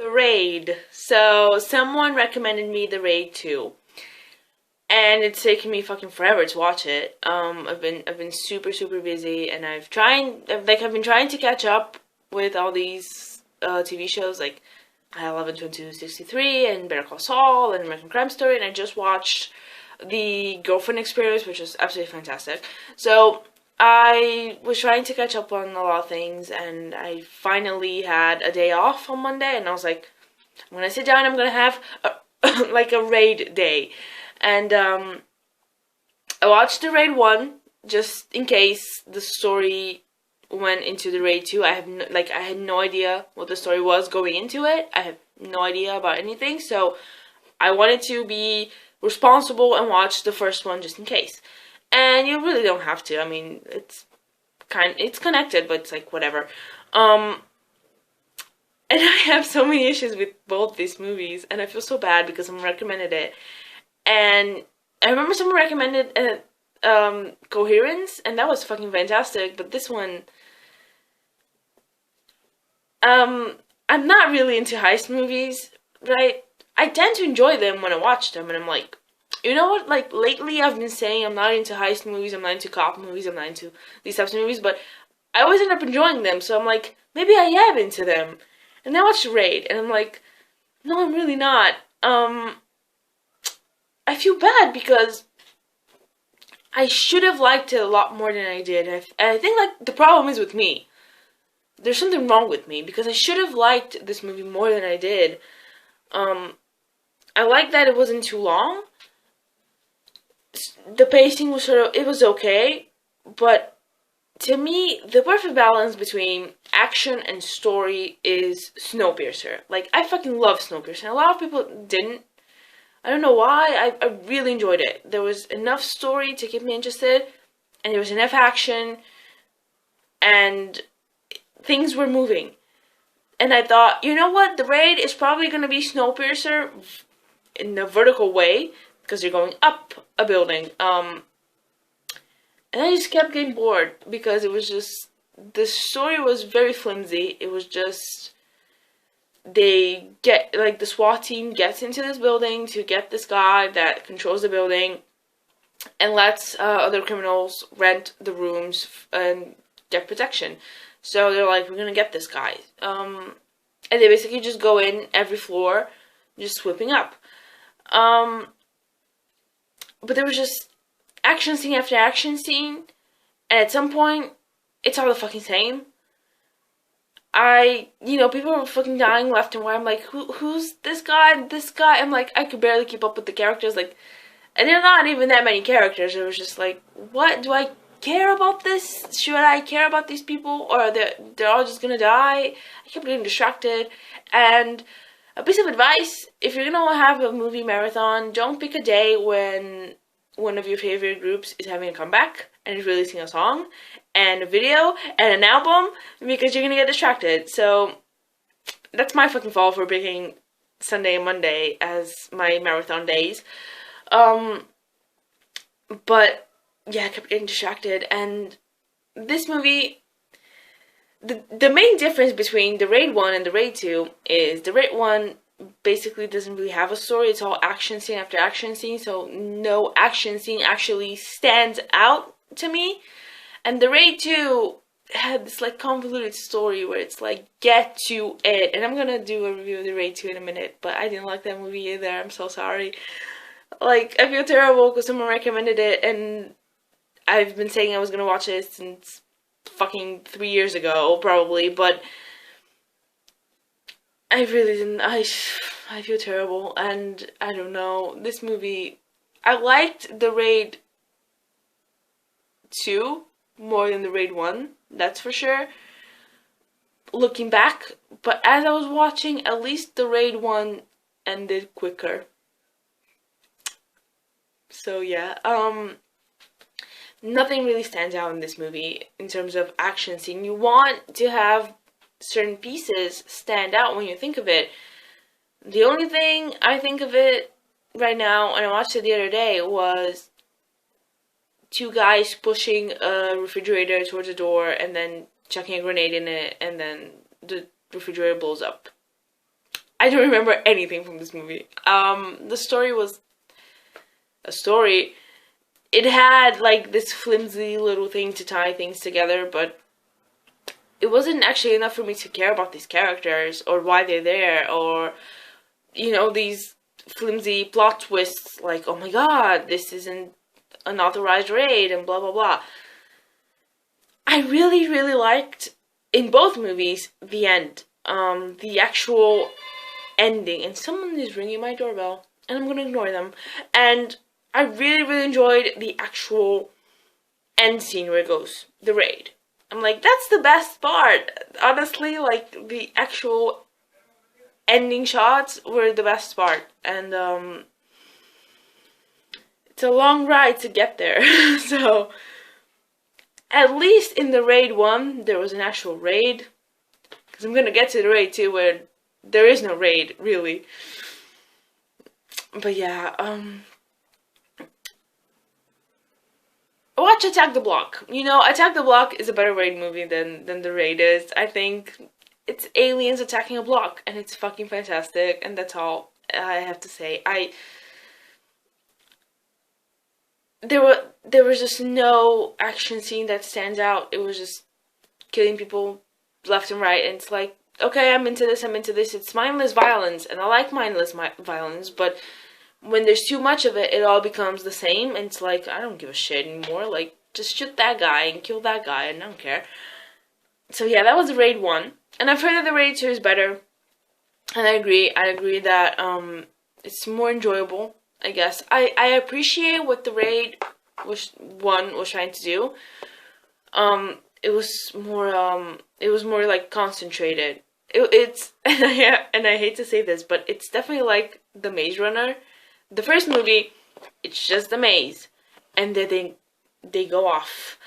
The Raid. So someone recommended me The Raid 2. And it's taken me fucking forever to watch it. I've been super busy, and I've been trying to catch up with all these TV shows like I 11, 22, 63 and Better Call Saul and American Crime Story, and I just watched the Girlfriend Experience, which was absolutely fantastic. So I was trying to catch up on a lot of things, and I finally had a day off on Monday, and I was like, I'm gonna sit down, I'm gonna have like a raid day. And I watched the Raid 1 just in case the story went into the Raid 2. I had no idea what the story was going into it. I have no idea about anything, so I wanted to be responsible and watch the first one just in case. And you really don't have to. I mean, it's connected, but it's like whatever. And I have so many issues with both these movies, and I feel so bad because someone recommended it. And I remember someone recommended Coherence, and that was fucking fantastic. But this one, I'm not really into heist movies, but I tend to enjoy them when I watch them, and I'm like, you know what? Like lately, I've been saying I'm not into heist movies, I'm not into cop movies, I'm not into these types of movies, but I always end up enjoying them. So I'm like, maybe I am into them. And then I watched Raid, and I'm like, no, I'm really not. I feel bad because I should have liked it a lot more than I did. And I think like the problem is with me. There's something wrong with me because I should have liked this movie more than I did. I like that it wasn't too long. The pacing was it was okay, but to me, the perfect balance between action and story is Snowpiercer. Like, I fucking love Snowpiercer, and a lot of people didn't. I don't know why, I really enjoyed it. There was enough story to keep me interested, and there was enough action, and things were moving. And I thought, you know what, the Raid is probably going to be Snowpiercer in a vertical way, because you're going up a building. And I just kept getting bored, because it was just, the story was very flimsy. It was just, they get, like, the SWAT team gets into this building to get this guy that controls the building and lets other criminals rent the rooms and get protection. So they're like, we're gonna get this guy. And they basically just go in every floor, just swooping up. But there was just action scene after action scene, and at some point, it's all the fucking same. People were fucking dying left and right. I'm like, who's this guy? This guy? I'm like, I could barely keep up with the characters. Like, and there are not even that many characters. It was just like, what? Do I care about this? Should I care about these people? Or they're all just gonna die? I kept getting distracted. And a piece of advice, if you're gonna have a movie marathon, don't pick a day when one of your favorite groups is having a comeback and is releasing a song and a video and an album, because you're gonna get distracted. So that's my fucking fault for picking Sunday and Monday as my marathon days. But yeah, I kept getting distracted, and this movie, the main difference between the Raid 1 and the Raid 2 is the Raid 1 basically doesn't really have a story. It's all action scene after action scene, so no action scene actually stands out to me. And the Raid 2 had this like convoluted story where it's like, get to it. And I'm gonna do a review of the Raid 2 in a minute, but I didn't like that movie either. I'm so sorry. Like, I feel terrible because someone recommended it, and I've been saying I was gonna watch it since fucking 3 years ago, probably, but I really didn't. I feel terrible, and I don't know. This movie, I liked the Raid 2 more than the Raid 1, that's for sure, looking back, but as I was watching, at least the Raid 1 ended quicker. So yeah, nothing really stands out in this movie in terms of action scene. You want to have certain pieces stand out when you think of it. The only thing I think of it right now, and I watched it the other day, was two guys pushing a refrigerator towards a door and then chucking a grenade in it, and then the refrigerator blows up. I don't remember anything from this movie. The story was a story. It had like this flimsy little thing to tie things together, but it wasn't actually enough for me to care about these characters or why they're there, or these flimsy plot twists like, oh my god, this isn't an authorized raid and blah blah blah. I really, really liked in both movies the end, the actual ending. And someone is ringing my doorbell, and I'm gonna ignore them. And I really, really enjoyed the actual end scene where it goes, the raid. I'm like, that's the best part. Honestly, like, the actual ending shots were the best part. And, it's a long ride to get there. So, at least in the raid 1, there was an actual raid. Because I'm gonna get to the raid 2 where there is no raid, really. But yeah, watch Attack the Block. Attack the Block is a better raid movie than the raid is. I think it's aliens attacking a block, and it's fucking fantastic, and that's all I have to say. There was just no action scene that stands out. It was just killing people left and right, and it's like, okay, I'm into this. It's mindless violence, and I like mindless violence, but when there's too much of it, it all becomes the same, and it's like, I don't give a shit anymore. Like, just shoot that guy and kill that guy, and I don't care. So yeah, that was the raid 1, and I've heard that the raid 2 is better, and I agree that it's more enjoyable, I guess. I appreciate what the raid 1 was trying to do. It was more like concentrated. It's and I hate to say this, but it's definitely like the Maze Runner. The first movie, it's just the maze, and then they go off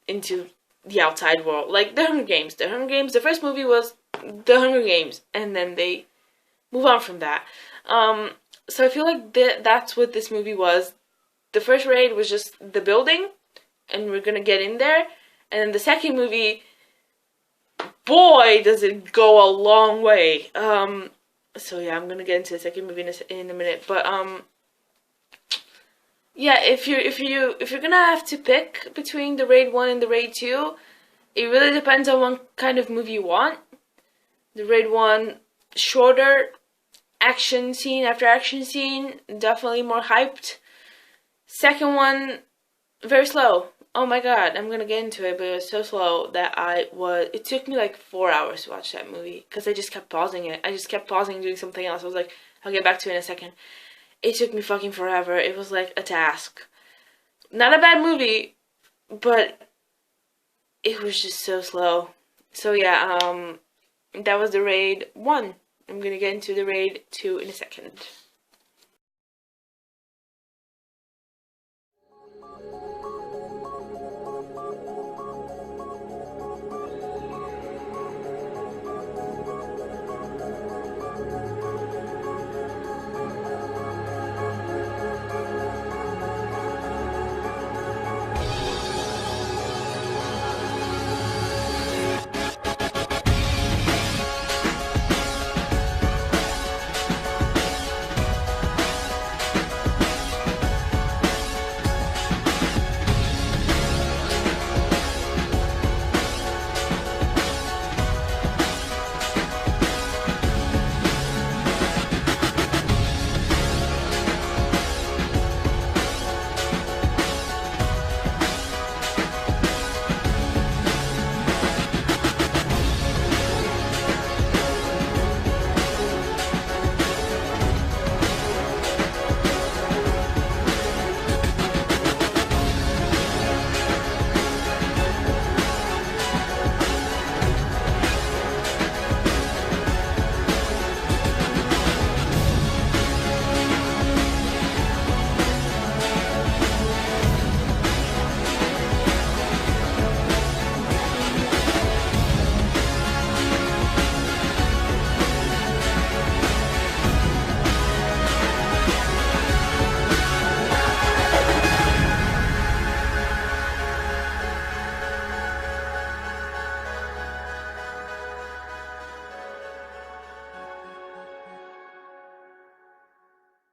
into the outside world, like the Hunger Games. The first movie was the Hunger Games, and then they move on from that. So I feel like that's what this movie was. The first raid was just the building, and we're gonna get in there, and then the second movie, boy, does it go a long way. So yeah, I'm gonna get into the second movie in a minute, but yeah, if you're gonna have to pick between the raid 1 and the raid 2, it really depends on what kind of movie you want. The raid 1, shorter, action scene after action scene, definitely more hyped. Second one, very slow. Oh my god, I'm gonna get into it, but it was so slow that it took me like 4 hours to watch that movie, because I just kept pausing it. I just kept pausing and doing something else. I was like, I'll get back to it in a second. It took me fucking forever. It was like a task. Not a bad movie, but it was just so slow. So yeah, that was the raid 1. I'm gonna get into the raid 2 in a second.